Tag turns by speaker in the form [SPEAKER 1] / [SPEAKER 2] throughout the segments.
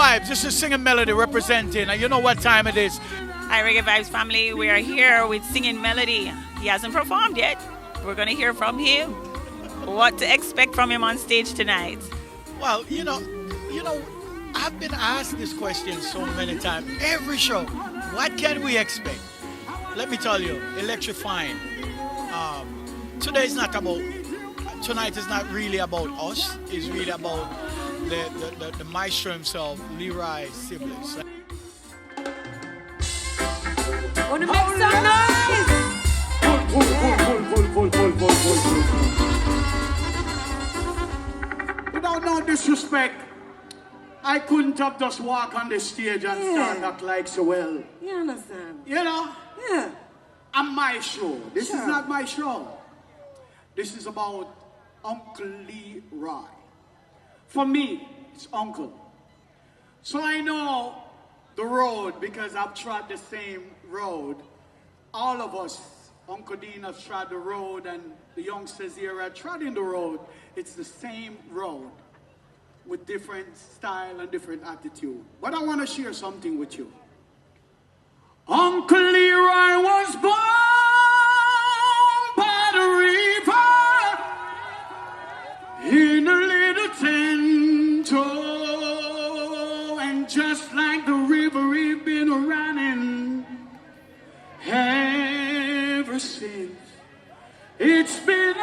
[SPEAKER 1] Vibes. This is Singing Melody representing, and you know what time it is.
[SPEAKER 2] Hi, Reggae Vibes family. We are here with Singing Melody. He hasn't performed yet. We're going to hear from him what to expect from him on stage tonight.
[SPEAKER 1] Well, you know, I've been asked this question so many times. Every show, what can we expect? Let me tell you, electrifying. Tonight is not really about us. It's really about the maestro himself, Leroy Sibbles.
[SPEAKER 3] Wanna make some noise?
[SPEAKER 4] Without no disrespect, I couldn't have just walk on the stage and start act like so well.
[SPEAKER 3] You understand?
[SPEAKER 4] You know?
[SPEAKER 3] Yeah.
[SPEAKER 4] I'm my show. This is not my show. This is about Uncle Leroy. For me, it's Uncle. So I know the road because I've trod the same road. All of us, Uncle Dean has trod the road and the youngsters here are treading the road. It's the same road with different style and different attitude. But I want to share something with you. Uncle Leroy was born by the river in a little tent, oh, and just like the river, he's been running ever since. It's been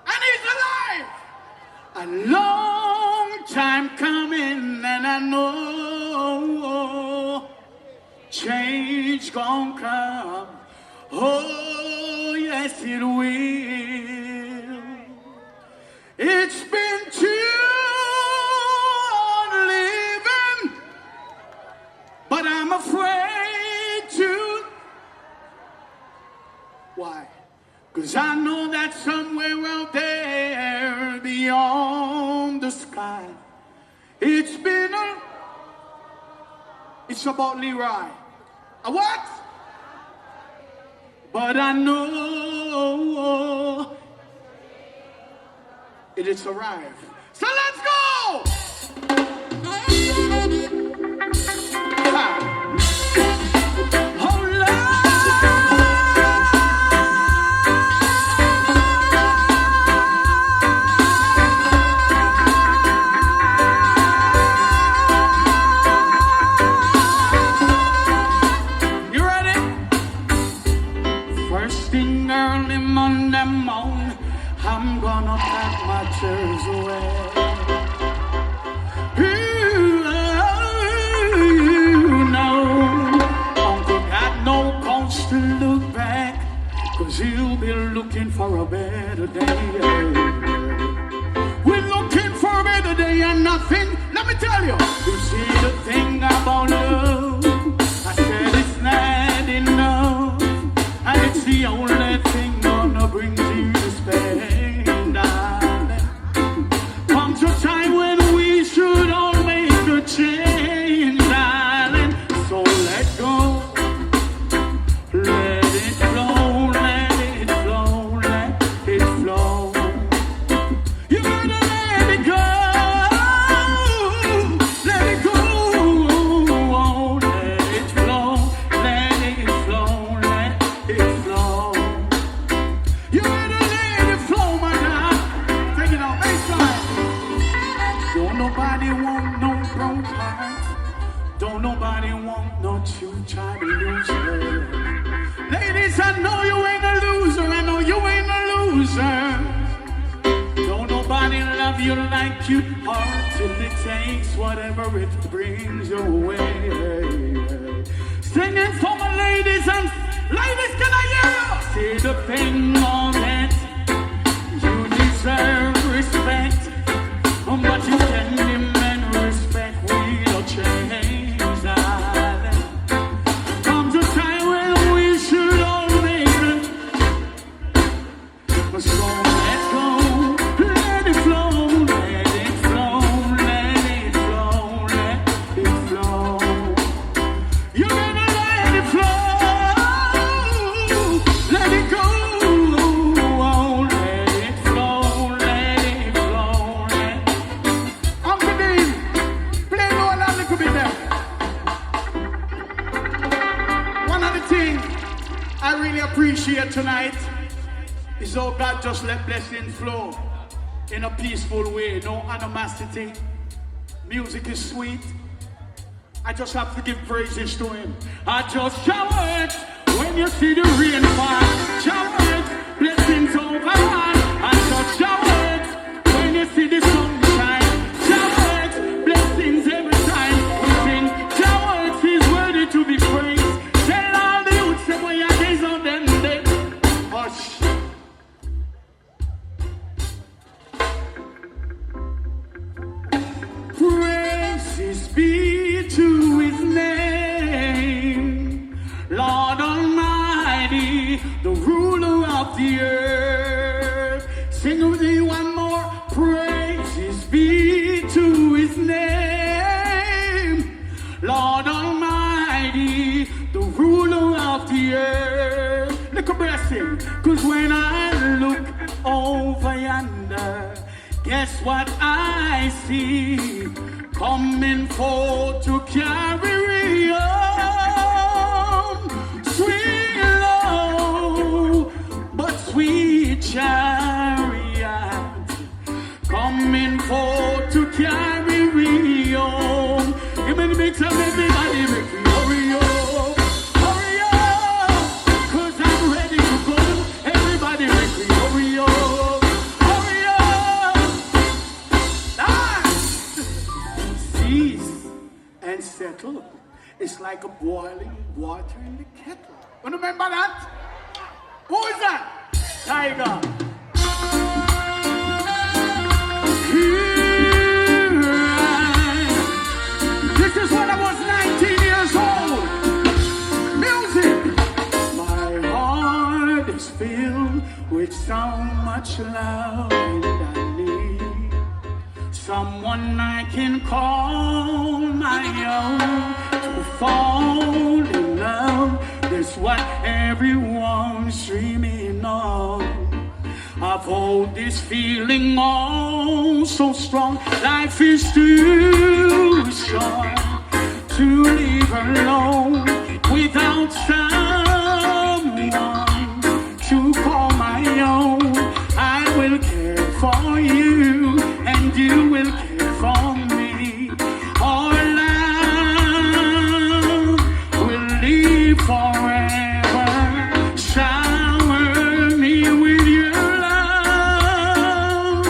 [SPEAKER 4] and he's alive. A long time coming, and I know change gon' come. Oh, yes, it will. It's been too hard living, but I'm afraid to. Why? 'Cause I know that somewhere out there beyond the sky, it's about Leroy. A what? But I know it is arrived. So let's go! I'm gonna pack my chairs away. No, Uncle got no cause to look back, 'cause he'll be looking for a better day. We're looking for a better day and nothing. Let me tell you, you see the thing about love, I said it's not enough, and it's the only thing gonna bring you respect. Comes a time when we should all make a change, darling. So let go, let it flow, let it flow, let it flow. You gotta let it go, let it go, let it flow, let it flow, let it flow. You gotta let it flow, my God. Take it on baseline. Don't nobody want no broke heart. Don't nobody want no two-time loser. Ladies, I know you ain't a loser. I know you ain't a loser. Don't nobody love you like you are till it takes whatever it brings your way. Singing for my ladies and ladies, can I hear you? See the thing on it. You deserve respect. But you can demand respect without change, darling. Comes a time when we should all make it. But so let go, let it flow, let it flow, let it flow, let it flow. You gotta let it flow, let it go, let it flow, let it flow, let appreciate tonight is how God just let blessings flow in a peaceful way, no animosity. Music is sweet. I just have to give praises to him. I just showered when you see the rain fall. Showered, blessings over all. I just showered when you see the sunshine. Showered, blessings every time. We sing, showered, he's worthy to be praised. Tell all the youths that we are days on them day. Hush. Praises be to his name, Lord Almighty, the ruler of the earth. Sing with me one more. Praises be to his name, Lord Almighty, the ruler of the earth. Look a blessing, cause when I look over yonder, guess what I see? Coming forth to carry on. Sweet low, but sweet chariot. Coming forth to carry on. Give me the big time, everybody, make me hurry up. Hurry up, cause I'm ready to go. Everybody make me hurry up. Hurry up. Cease and settle. It's like a boiling water in the kettle. You remember that? Who is that? Tiger. This is when I was 19 years old. Music. My heart is filled with so much love, and I need someone I can call my own to fall in love. That's what everyone's dreaming of. I've hold this feeling on so strong. Life is too short to live alone without someone to call my own. I will care for you and you will care for me. Our love will live forever. Shower me with your love.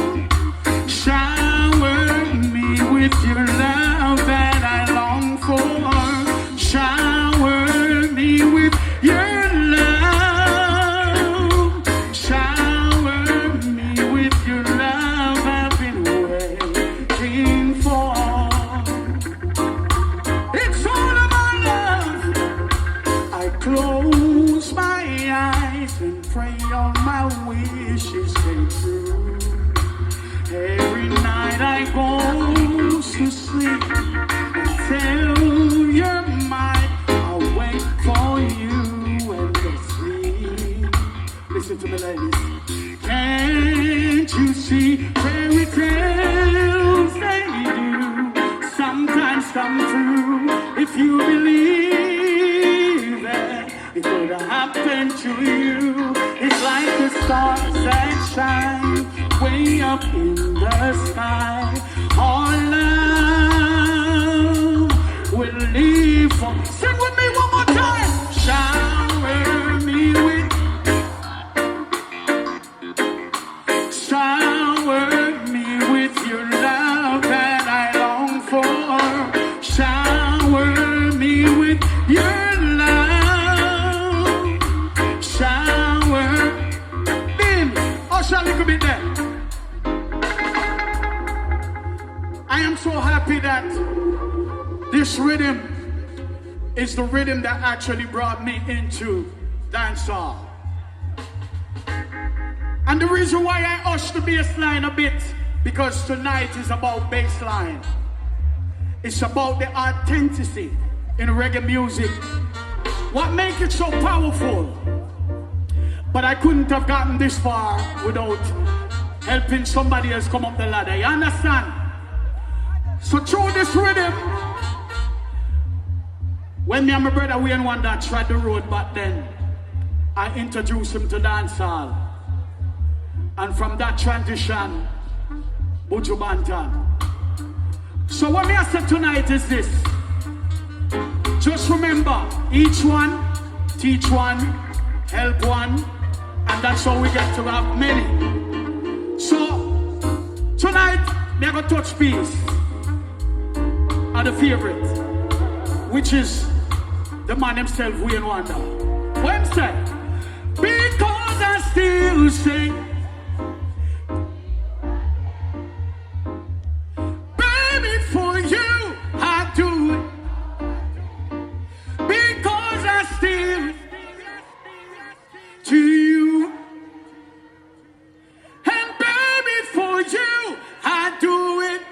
[SPEAKER 4] Shower me with your love that I long for. Shower me with your love. Shower me with your love I've been waiting for. It's all about love. I close my eyes and pray all my wishes came true. Every night I go to sleep until you're mine. I'll wait for you endlessly. Listen to me, ladies. Can't you see fairy tales they do sometimes come true? If you believe that it could happen to you, it's like the stars that shine way up in the sky. Our love will live for. Sing with me one more time. Shower me with. Shower me with your love that I long for. Shower me with your love. Shower. Bim. Usher a little bit there. I am so happy that this rhythm is the rhythm that actually brought me into dancehall. And the reason why I hushed the bass line a bit, because tonight is about bass line. It's about the authenticity in reggae music. What makes it so powerful? But I couldn't have gotten this far without helping somebody else come up the ladder. You understand? So through this rhythm, when me and my brother we and one that tried the road back then, I introduced him to dancehall. And from that transition, Buju Banton. So what me I say tonight is this. Just remember, each one, teach one, help one, and that's how we get to have many. So, tonight, me going to touch piece on the favorite, which is the man himself, Wayne Wonder. What him say? Because I still sing. Baby, for you, I do it. Because I still to you. And baby, for you, I do it.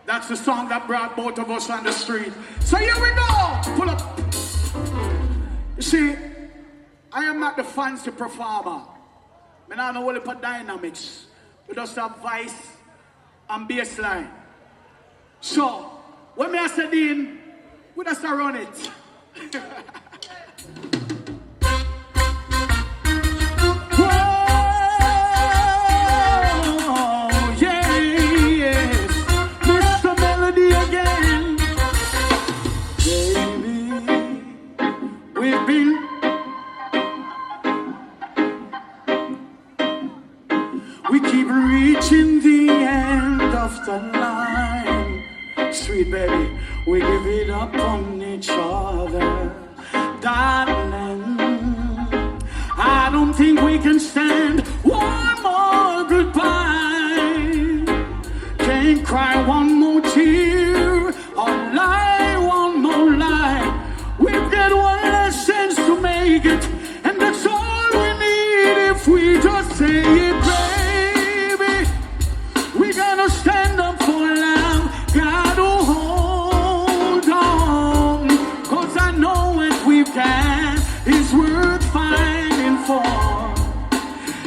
[SPEAKER 4] That's the song that brought both of us on the street. So here we go. Pull up. You see, I am not the fancy performer. I don't know what to put dynamics. We just have voice and bass line. So, when me I said in, we just run it. Reaching the end of the line, sweet baby, we give it up on each other, darling. I don't think we can stand one more goodbye. Can't cry one more tear or lie one more lie. We've got one less chance to make it, and that's all we need if we just say it, baby. Stand up for love, gotta hold on, 'cause I know what we've got is worth fighting for,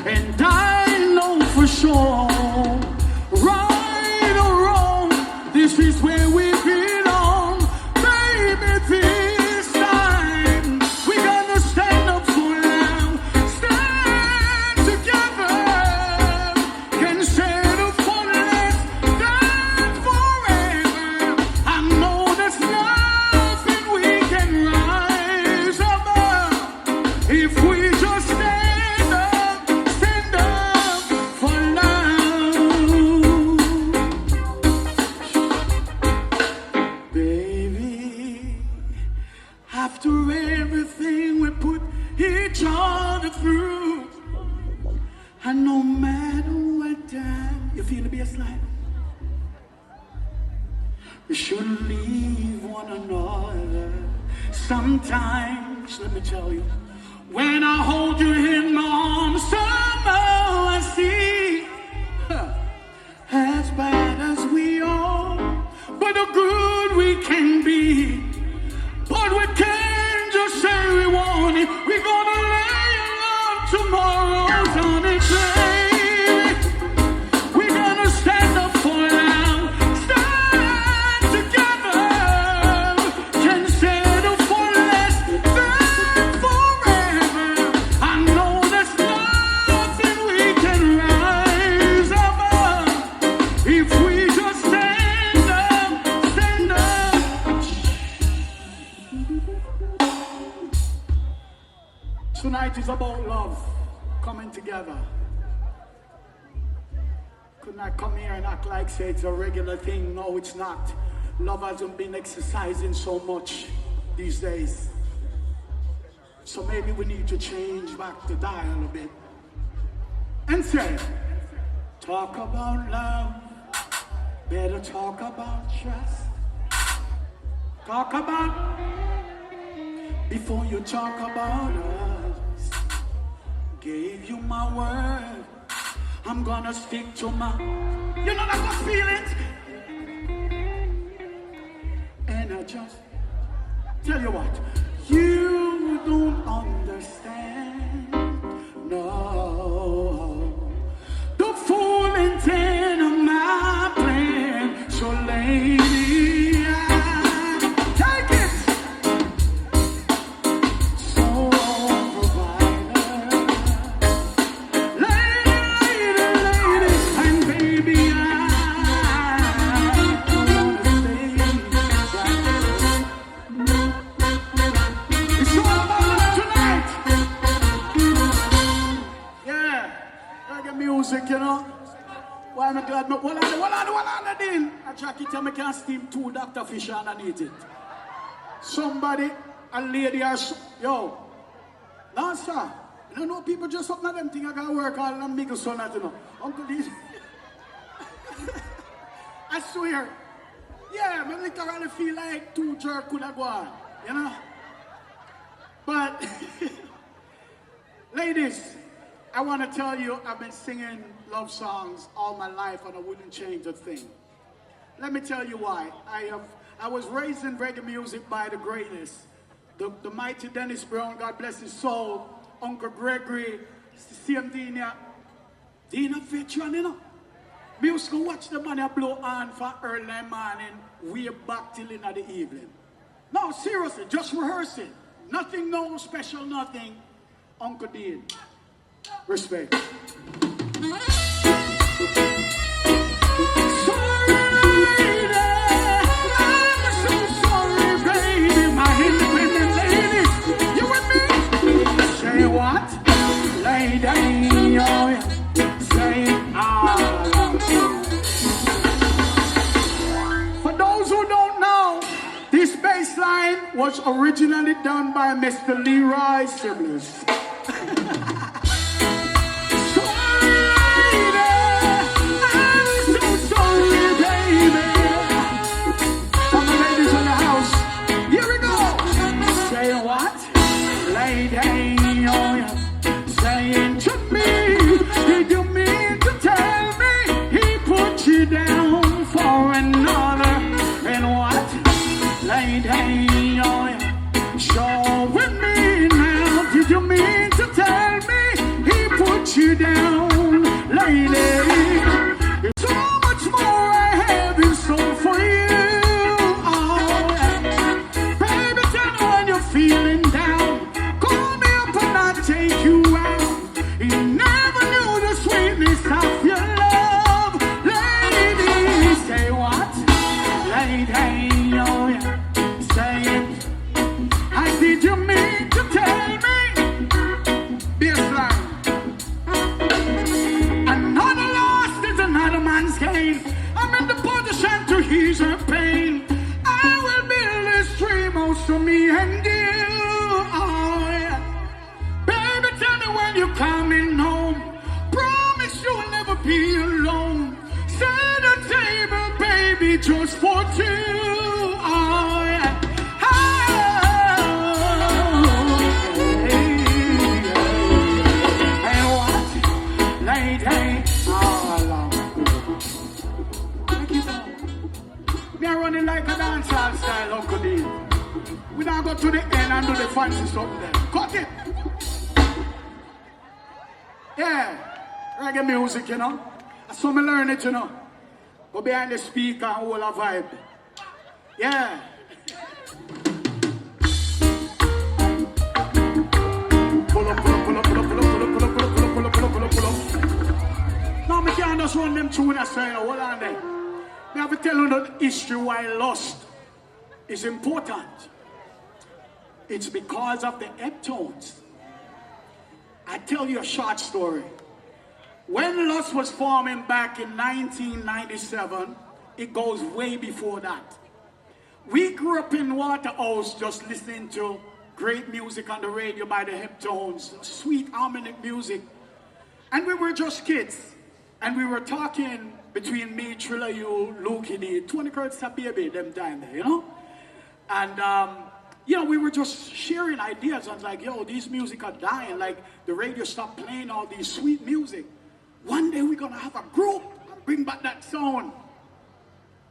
[SPEAKER 4] and I know for sure, right or wrong, this is where we belong, baby. This time we gonna stand up for love, stand together, and settle for and no matter what time you feel the baseline, we shouldn't leave one another. Sometimes, let me tell you, when I hold you in my arms, somehow I see as bad as we are, but the good we can be. But we can't just say we want it. We're gonna lay it on tomorrow's on it, baby. We're gonna stand up for now. Stand together. Can settle for less than forever. I know there's nothing we can rise above if we just stand up, stand up. Tonight is about love coming together. Couldn't I come here and act like say it's a regular thing? No, it's not. Love hasn't been exercising so much these days. So maybe we need to change back the dial a bit. And say, talk about love, better talk about trust. Talk about before you talk about us. Gave you my word, I'm gonna stick to my, you know that good feelings. And I just tell you what, you don't understand, no, the full intent of my plan. So lady, take it. Why am I glad? What are they doing? A jacket tell me can steam 2 Dr. Fisher underneath it. Somebody, a lady, yo. No, sir. You know, people just up at them thing. I gotta work all and make a son at you know. Uncle D. I swear. Yeah, I literally feel like 2 jerk could have gone. You know? But, ladies, I want to tell you, I've been singing love songs all my life and I wouldn't change a thing. Let me tell you why. I was raised in reggae music by the greatest. The mighty Dennis Brown, God bless his soul. Uncle Gregory, same Dina. Dina veteran, you know. We used to watch the man blow on for early morning, way back till in the evening. No, seriously, just rehearsing. Nothing, no special, nothing. Uncle Dean. Respect. What? Lady, say For those who don't know, this bass line was originally done by Mr. Leroy Sibbles. Saying to me, did you mean to tell me he put you down for another? And what? Lady, show with me now. Did you mean to tell me he put you down, lady? There's so much more I have in store for you. Oh, yeah. Baby, tell me when you're feeling down. Call me up and I'll take you out. You never knew the sweetness of your love, lady. Say what? Lady, oh yeah. Say it. I did you mean to tell me? Baseline. Another loss is another man's gain. I'm in the position to ease her pain. I will build this dream also me and you. Oh yeah. Baby, tell me when you're coming home. Promise you'll never be alone. Set a table, baby, just for 2. Oh yeah. Me are running like a dancehall style, Uncle D. We now go to the end and do the fancy something there. Cut it! Yeah, reggae music, you know. So me learn it, you know. Go behind the speaker and hold a vibe. Yeah. Pull up, pull up, pull up, pull up, pull up, pull up, pull up, pull up, pull up, pull up, pull up, pull up. Now me can't just run them tune as well. Hold on there. Me have to tell you the history why L.U.S.T is important. It's because of the heptones. I tell you a short story. When L.U.S.T was forming back in 1997, it goes way before that. We grew up in Waterhouse just listening to great music on the radio by the heptones, sweet harmonic music. And we were just kids. And we were talking between me, Trilla, you, Luke, Tony Kurt's a baby them time there, you know? And, you know, we were just sharing ideas. I was like, yo, these music are dying. Like, the radio stopped playing all these sweet music. One day we're going to have a group and bring back that sound.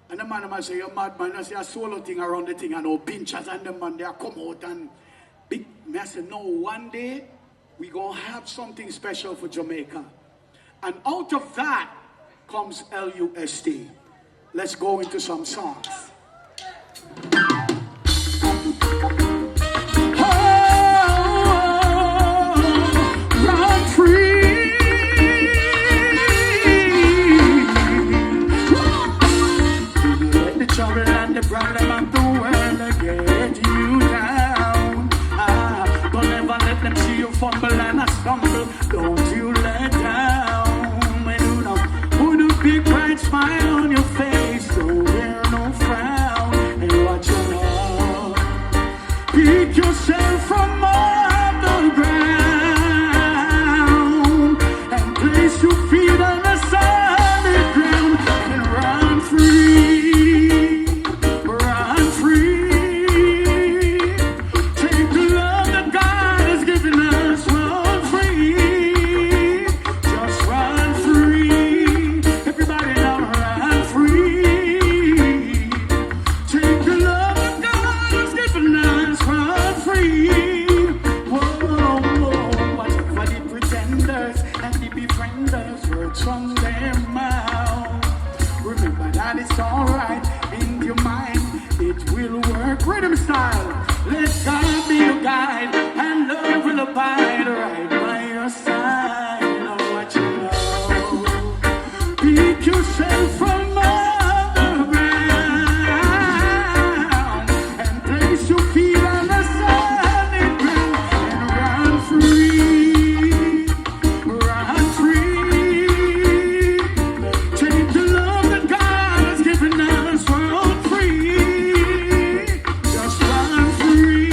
[SPEAKER 4] And the man might say, you're mad, man. I say, a solo thing around the thing. And all pinchers and the man, they come out and big. I said, no, one day we're going to have something special for Jamaica. And out of that comes L.U.S.T. Let's go into some songs. Run free. Let the trouble and the problem of the world get you down. Don't ever let them see you fumble and stumble. Don't you let down. Who do bright smile on your face. Don't wear no frown and watch your love. Pick yourself from off the ground and place your feet on the solid ground and run free, run free. Take the love that God has given us, run free, just run free. Everybody now run free. Take the love that God has given us, run free. Whoa, whoa, watch out for the pretenders and the befrienders, words from their mouth. Remember that it's alright in your mind, it will work. Rhythm style, let God be your guide and love will abide right by your side. Now watch you know. Pick yourself from off the ground and place your feet on the solid ground and run free, run free. Take the love that God has given us, run free, just run free.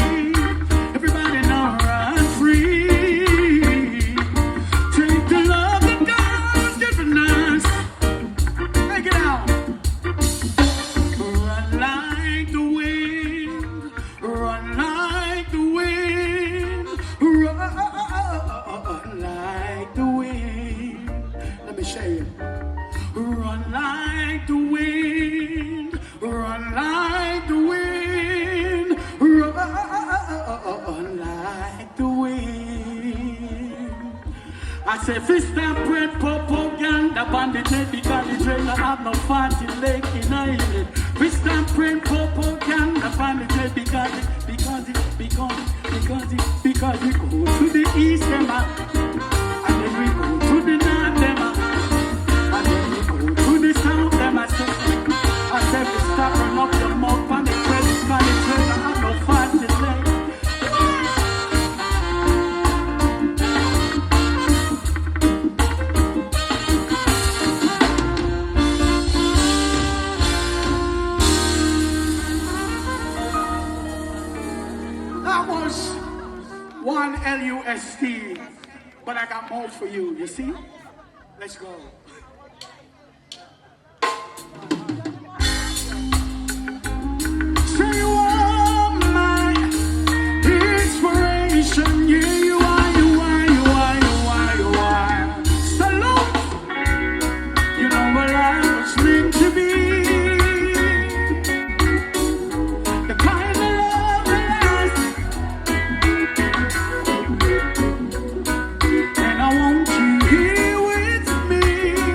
[SPEAKER 4] Everybody now run free. Take the love that God has given us. Take it out. Run like the wind, run like the wind, run like the wind. Let me show you. Run like the wind, run like the wind, run like the wind. I say fist and bread, propaganda, bandit, because the train don't have no fatty leg in it. Fist and bread, propaganda, bandit, because we go to the east, them, and then we go to the north, them, and then we go to the south, them. I say we stop and up your mouth, and the train don't have no fatty leg. That was one L.U.S.T, but I got more for you, you see? Let's go. Say you are my inspiration, yeah, you are, you are, you are, you are, you are. Salute, you know what I was meant to be. The kind of love that lasts. And I want you here with me.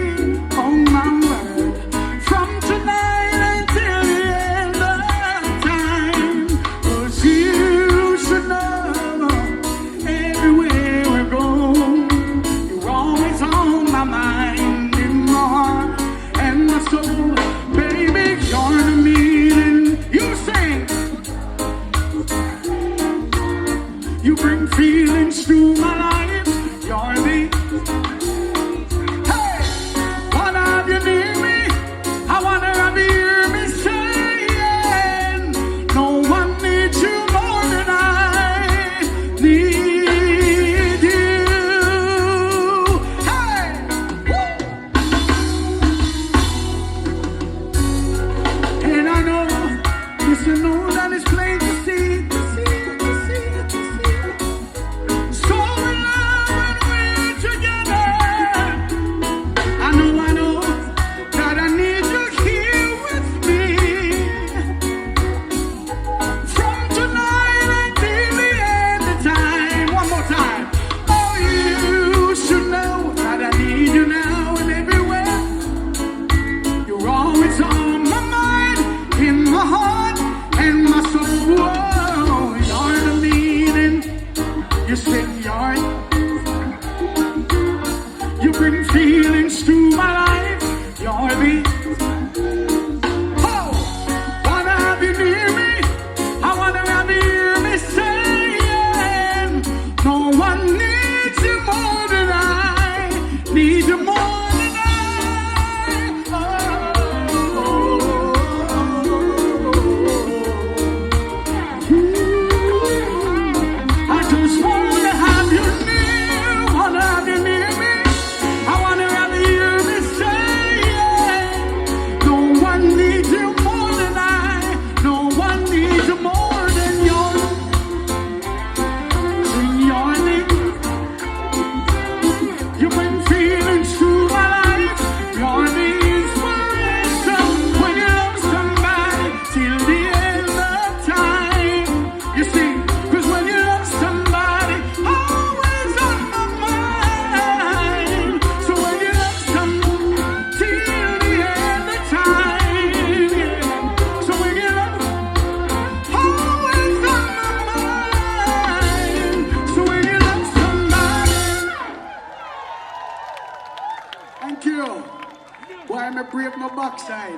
[SPEAKER 4] Why am I brave no backside?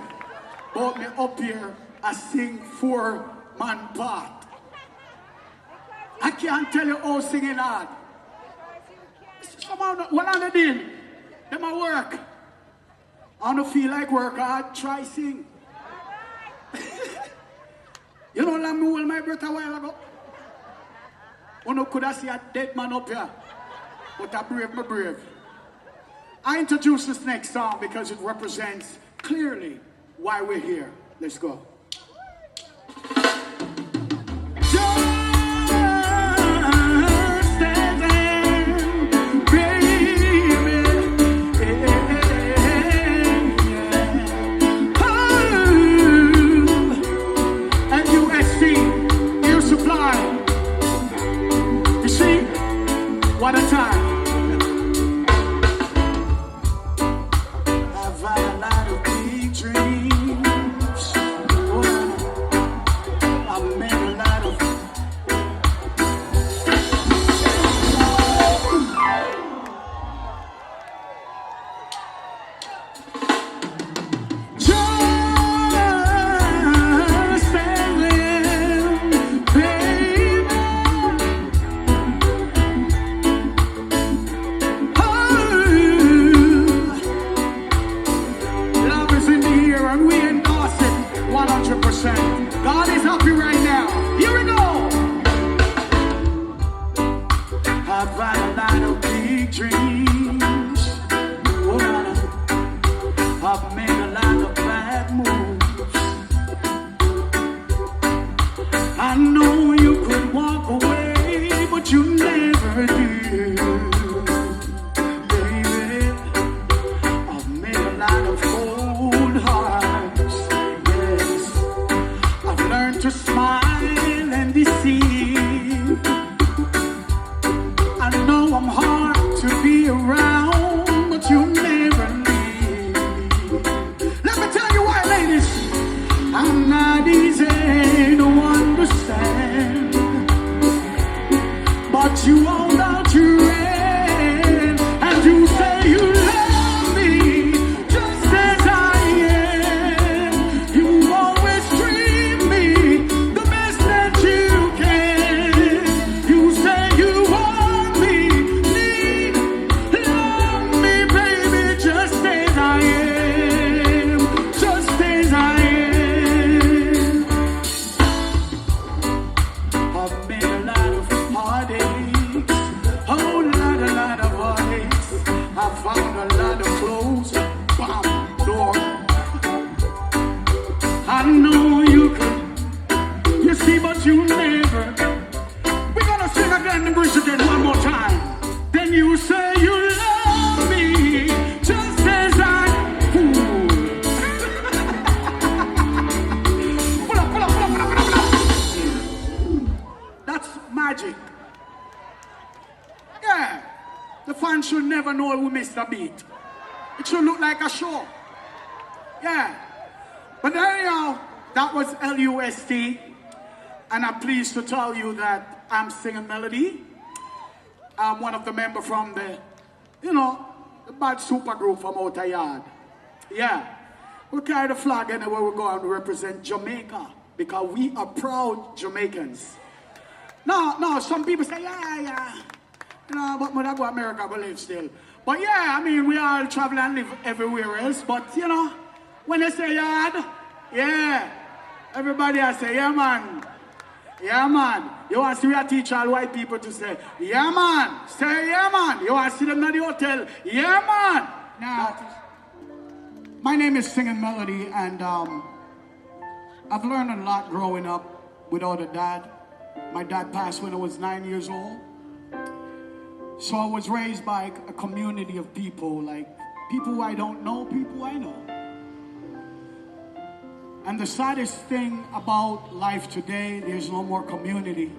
[SPEAKER 4] But me up here, I sing 4-man part. I can't tell you how singing hard. Somehow, what I'm doing? Them I work. I don't feel like work hard, try sing. You know, let me hold my breath a while ago. You could have seen a dead man up here. But I brave, me brave. I introduce this next song because it represents clearly why we're here. Let's go. What a time. I've had a lot of big dreams. I've made a lot of God is happy right now. Here we go. I've had a lot of big dreams. I've made a lot of bad moves. I know you could walk away, but you never did. Baby, I've made a lot of cold hearts. Learn to smile and deceive. I know I'm hard to be around, but you never leave. Let me tell you why, ladies. I'm not easy to understand, but you hold out your hand and you say you love me just as I am. You always treat the best that you can. You say you want me, need, love me, baby, just as I am, just as I am. I've made a lot of heartaches, a whole lot of heartaches. I found a lot of clothes, bomb door. I know you could. You see, but you never. We're gonna sing again the bridge again one more time. Then you say you love me just as I. Pull up, pull up, pull up, pull up, pull up. That's magic. Yeah. The fans should never know we missed a beat. It should look like a show. Yeah. But anyhow, that was L.U.S.T. And I'm pleased to tell you that I'm singing melody. I'm one of the members from the bad super group from Outer Yard. Yeah. We carry the flag anywhere we go and represent Jamaica because we are proud Jamaicans. No, some people say, yeah. But when I go to America, we live still. But yeah, I mean, we all travel and live everywhere else. But, when they say yard, yeah, everybody I say, yeah, man. Yeah, man. You want to see we teach all white people to say, yeah, man. Say, yeah, man. You want to see them at the hotel, yeah, man. Now, my name is Singing Melody, and I've learned a lot growing up without a dad. My dad passed when I was 9 years old. So I was raised by a community of people, like people I don't know, people I know. And the saddest thing about life today, there's no more community.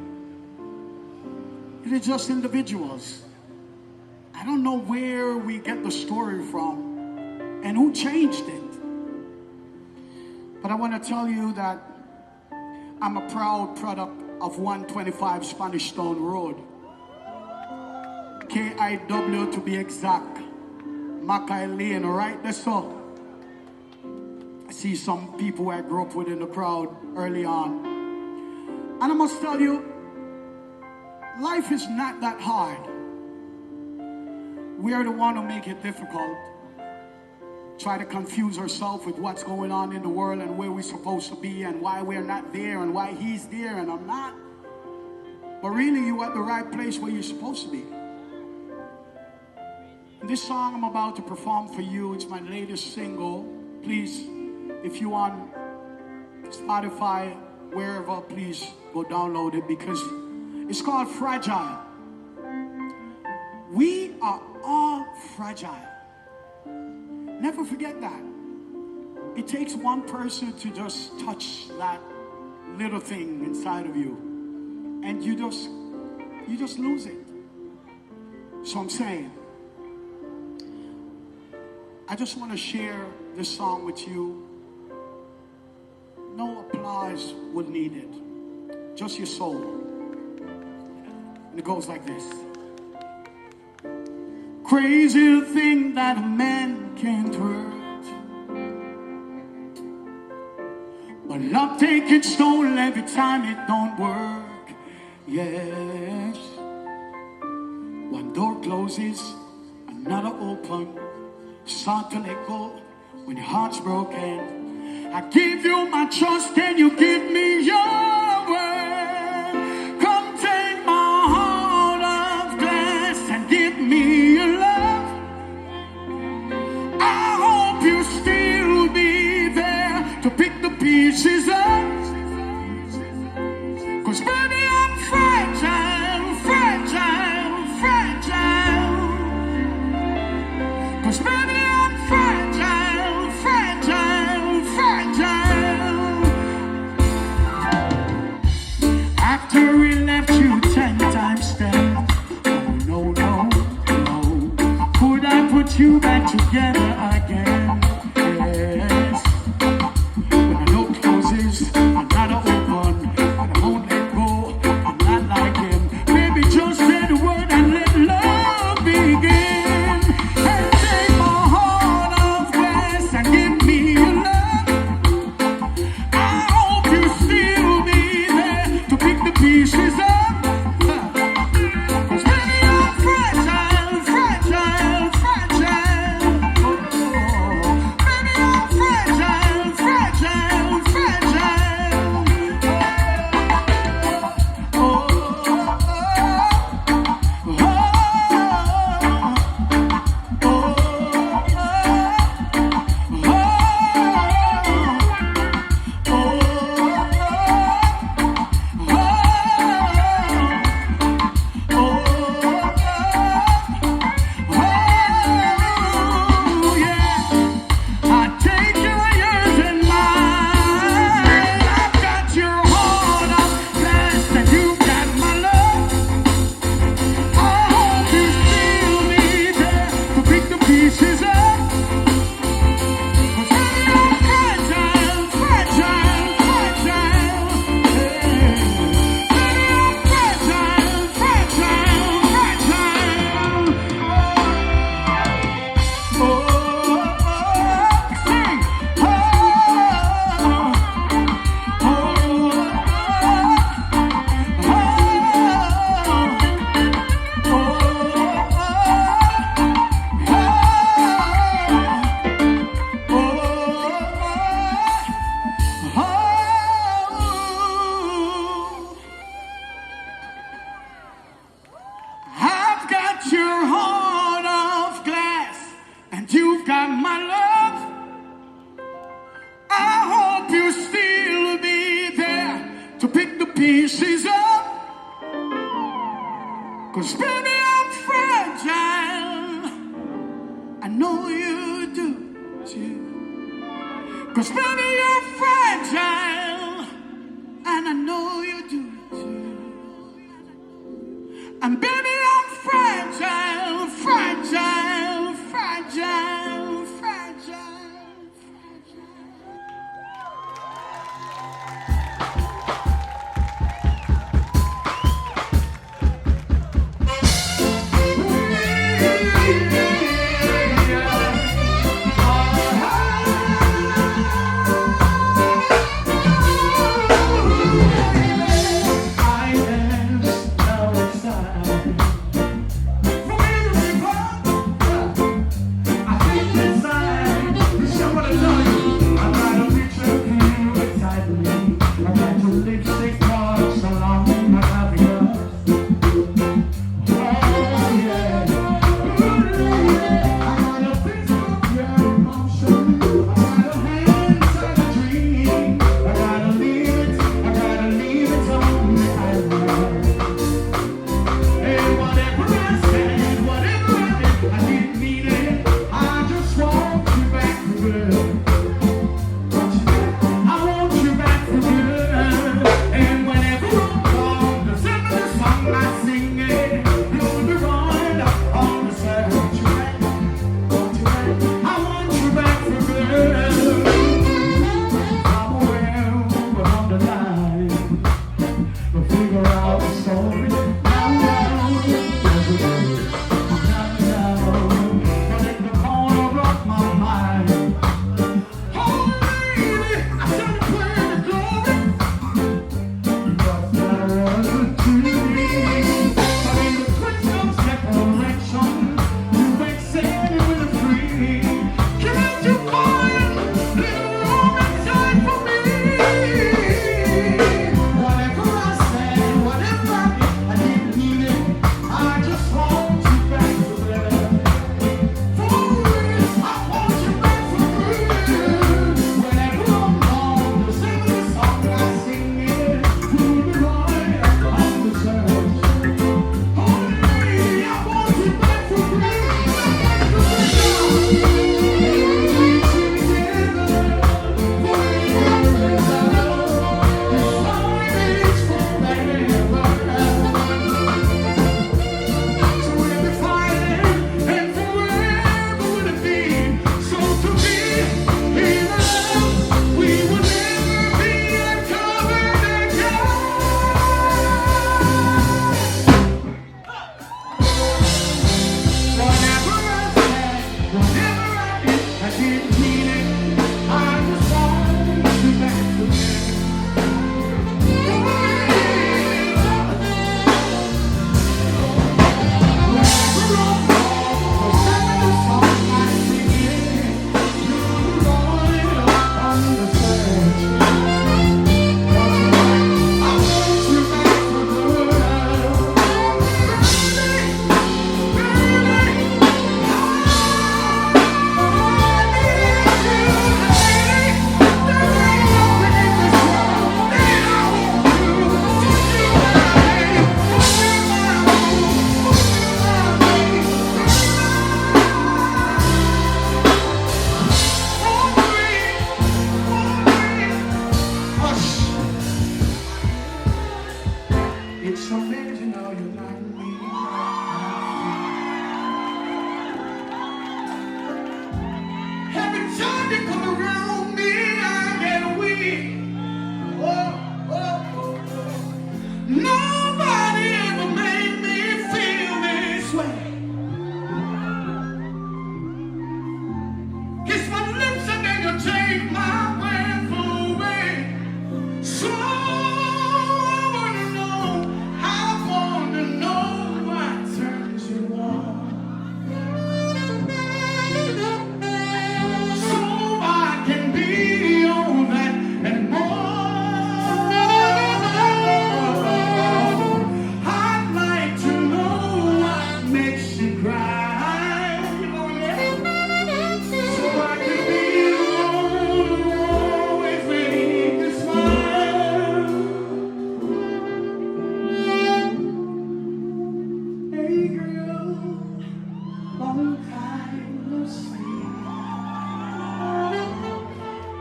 [SPEAKER 4] It is just individuals. I don't know where we get the story from and who changed it. But I want to tell you that I'm a proud product of 125 Spanish Town Road. KIW to be exact. Mackay Lane, right? That's all. see some people I grew up with in the crowd early on. And I must tell you, life is not that hard. We are the one who make it difficult. Try to confuse ourselves with what's going on in the world and where we're supposed to be and why we're not there and why he's there and I'm not. But really, you're at the right place where you're supposed to be. And this song I'm about to perform for you, it's my latest single. Please, if you on Spotify, wherever, please go download it because it's called Fragile. We are all fragile. Never forget that. It takes one person to just touch that little thing inside of you and you just lose it. So I'm saying, I just want to share this song with you. No applause was needed, just your soul. And it goes like this. Crazy thing that a man can't hurt, but love taking stone every time it don't work. Yes, one door closes, another open. Start to let go when your heart's broken. I give you my trust and you give me your word. Come take my heart of glass and give me your love. I hope you still be there to pick the pieces up. 'Cause baby, I'm fragile, fragile, fragile. 'Cause baby, I'm fragile, fragile, fragile. After we left you 10 times 10, oh no, no, no. Could I put you back together again? Yes. When a door closes, another open. When I won't let go, I'm not like him. Baby, just say the word and let love begin. And take my heart of glass and give me your love. I hope you still be there to pick the pieces up. 'Cause baby, I'm fragile, fragile, fragile. Oh, baby, I'm fragile, fragile, fragile. Oh, oh, I've got your heart of glass and you've got my love. I hope you still be there to pick the pieces up. 'Cause baby, I'm fragile. I know you do too. 'Cause baby, you're fragile. And I know you do too. And baby, I'm fragile, fragile, fragile, fragile, fragile.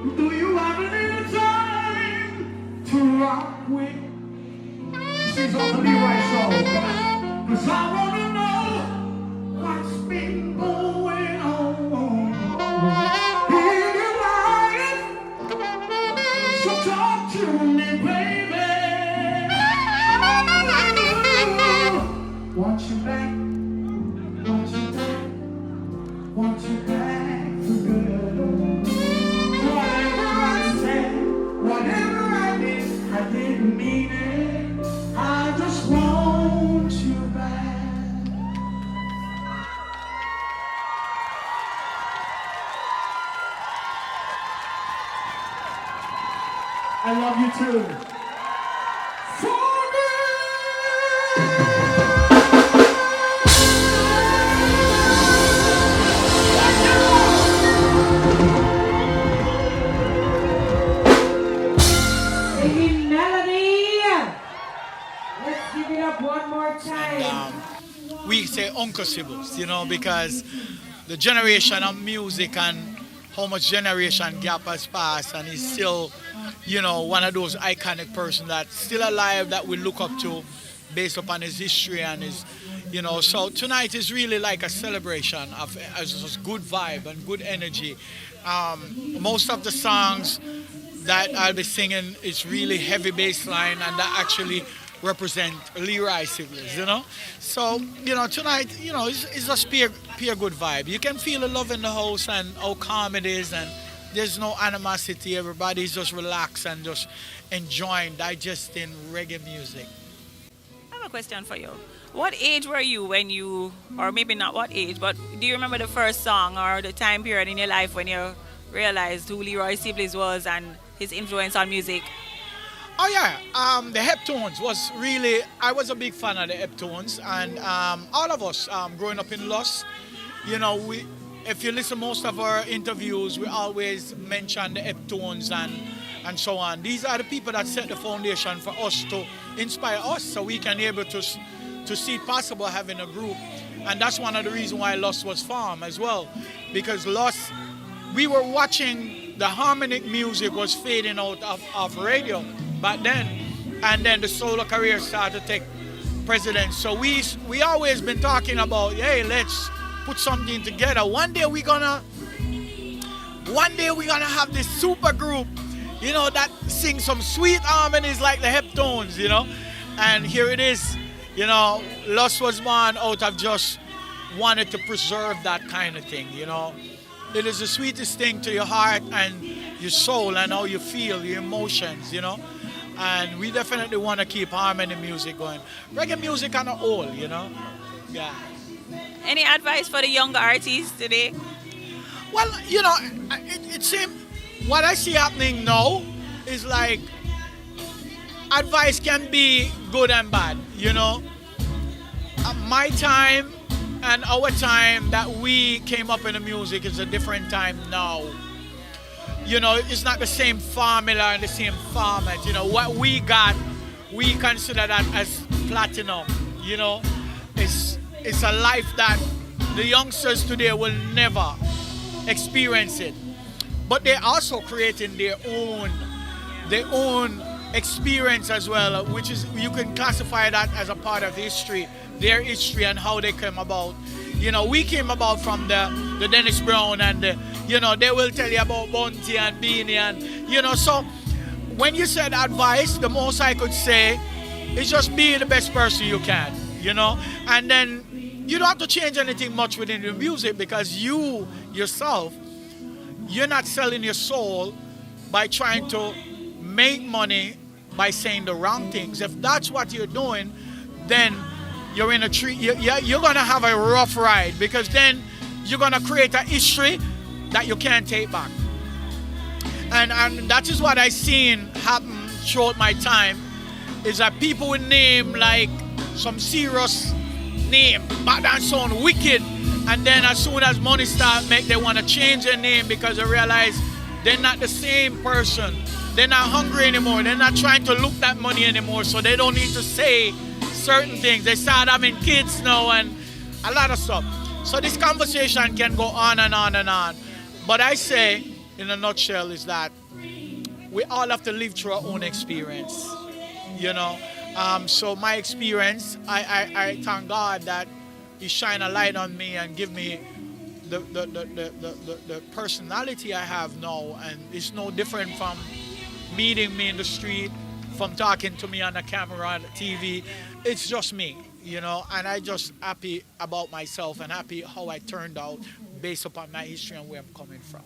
[SPEAKER 4] Do you have a little time to rock with? This is on the Leroy Show. Cause I wanna know what's been going on in your life. So talk to me, baby. Want you back, want you back, want you back for good. Whatever I said, whatever I did, I didn't mean it. I just want you back. I love you too.
[SPEAKER 3] Singing melody. Let's give it up one more time.
[SPEAKER 1] We say Uncle Sibbles, because the generation of music and how much generation gap has passed, and he's still, one of those iconic persons that's still alive that we look up to based upon his history and his, so tonight is really like a celebration of just good vibe and good energy. Most of the songs that I'll be singing is really heavy bass line and that actually represent Leroy Sibbles, So, tonight, it's just pure good vibe. You can feel the love in the house and how calm it is, and there's no animosity. Everybody's just relaxed and just enjoying, digesting reggae music.
[SPEAKER 2] I have a question for you. What age were you when you, or maybe not what age, but do you remember the first song or the time period in your life when you realized who Leroy Sibbles was and his influence on music?
[SPEAKER 1] Oh yeah, the Heptones was really, I was a big fan of the Heptones, and all of us growing up in L.U.S.T, if you listen most of our interviews, we always mention the Heptones and so on. These are the people that set the foundation for us to inspire us so we can be able to see it possible having a group. And that's one of the reasons why L.U.S.T was formed as well, because L.U.S.T, we were watching the harmonic music was fading out of radio back then, and then the solo career started to take precedence. So we always been talking about, hey, let's put something together. One day we're gonna have this super group, that sings some sweet harmonies like the Heptones, And here it is, L.U.S.T was born out of just wanted to preserve that kind of thing, It is the sweetest thing to your heart and your soul and how you feel, your emotions, And we definitely want to keep harmony music going. Reggae music on the whole, Yeah.
[SPEAKER 2] Any advice for the younger artists today?
[SPEAKER 1] Well, it seems what I see happening now is like advice can be good and bad, My time and our time that we came up in the music is a different time now. It's not the same formula and the same format. What we got, we consider that as platinum. It's a life that the youngsters today will never experience it. But they're also creating their own experience as well, which is, you can classify that as a part of history, their history and how they came about. We came about from the Dennis Brown and they will tell you about Bounty and Beanie and, so when you said advice, the most I could say is just be the best person you can, and then you don't have to change anything much within your music because you, yourself, you're not selling your soul by trying to make money by saying the wrong things. If that's what you're doing, then you're in a tree. You're going to have a rough ride because then you're going to create a history that you can't take back. And that is what I've seen happen throughout my time, is that people with name like some serious name, but that sound wicked, and then as soon as money start make, they want to change their name because they realize they're not the same person. They're not hungry anymore. They're not trying to look that money anymore, so they don't need to say certain things. They start having kids now and a lot of stuff. So this conversation can go on and on and on. But I say, in a nutshell is that we all have to live through our own experience, you know. So my experience, I thank God that He shine a light on me and give me the personality I have now, and it's no different from meeting me in the street, from talking to me on the camera on the TV. It's just me, you know, and I just happy about myself and happy how I turned out based upon my history and where I'm coming from,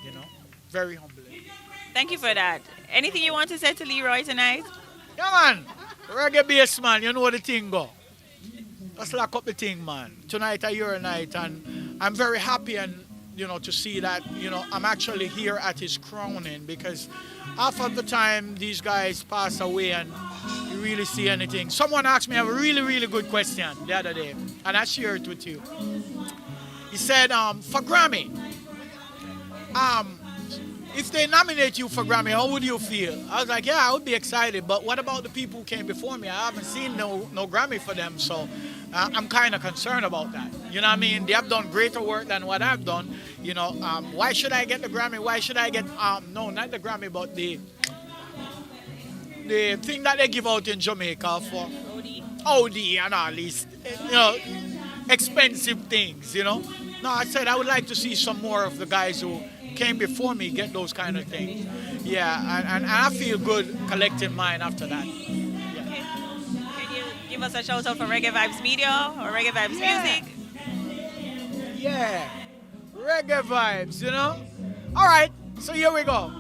[SPEAKER 1] you know. Very humbling.
[SPEAKER 2] Thank you for that. Anything you want to say to Leroy tonight?
[SPEAKER 1] Yeah, man. Reggae bass, man. You know what the thing go. Let's lock up the thing, man. Tonight is your night, and I'm very happy and to see that I'm actually here at his crowning, because half of the time these guys pass away and you really see anything. Someone asked me a really, really good question the other day, and I share it with you. He said, for Grammy, if they nominate you for Grammy, how would you feel? I was like, yeah, I would be excited, but what about the people who came before me? I haven't seen no Grammy for them, so I'm kind of concerned about that. You know what I mean? They have done greater work than what I've done. Why should I get the Grammy? Why should I get, no, not the Grammy, but the thing that they give out in Jamaica for OD and all these, expensive things, No, I said I would like to see some more of the guys who came before me get those kind of things. Yeah, and I feel good collecting mine after that. Yeah.
[SPEAKER 2] Can you give us a shout out for Reggae Vibes Media or Reggae Vibes Music?
[SPEAKER 1] Yeah, Reggae Vibes, All right, so here we go.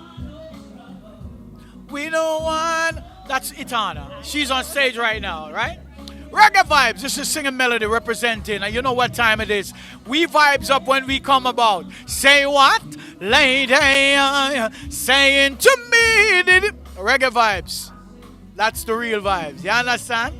[SPEAKER 1] We know one. That's Itana. She's on stage right now, right? Reggae Vibes, this is Singing Melody representing, and you know what time it is. We vibes up when we come about. Say what? Lady, saying to me, Reggae Vibes. That's the real vibes. You understand?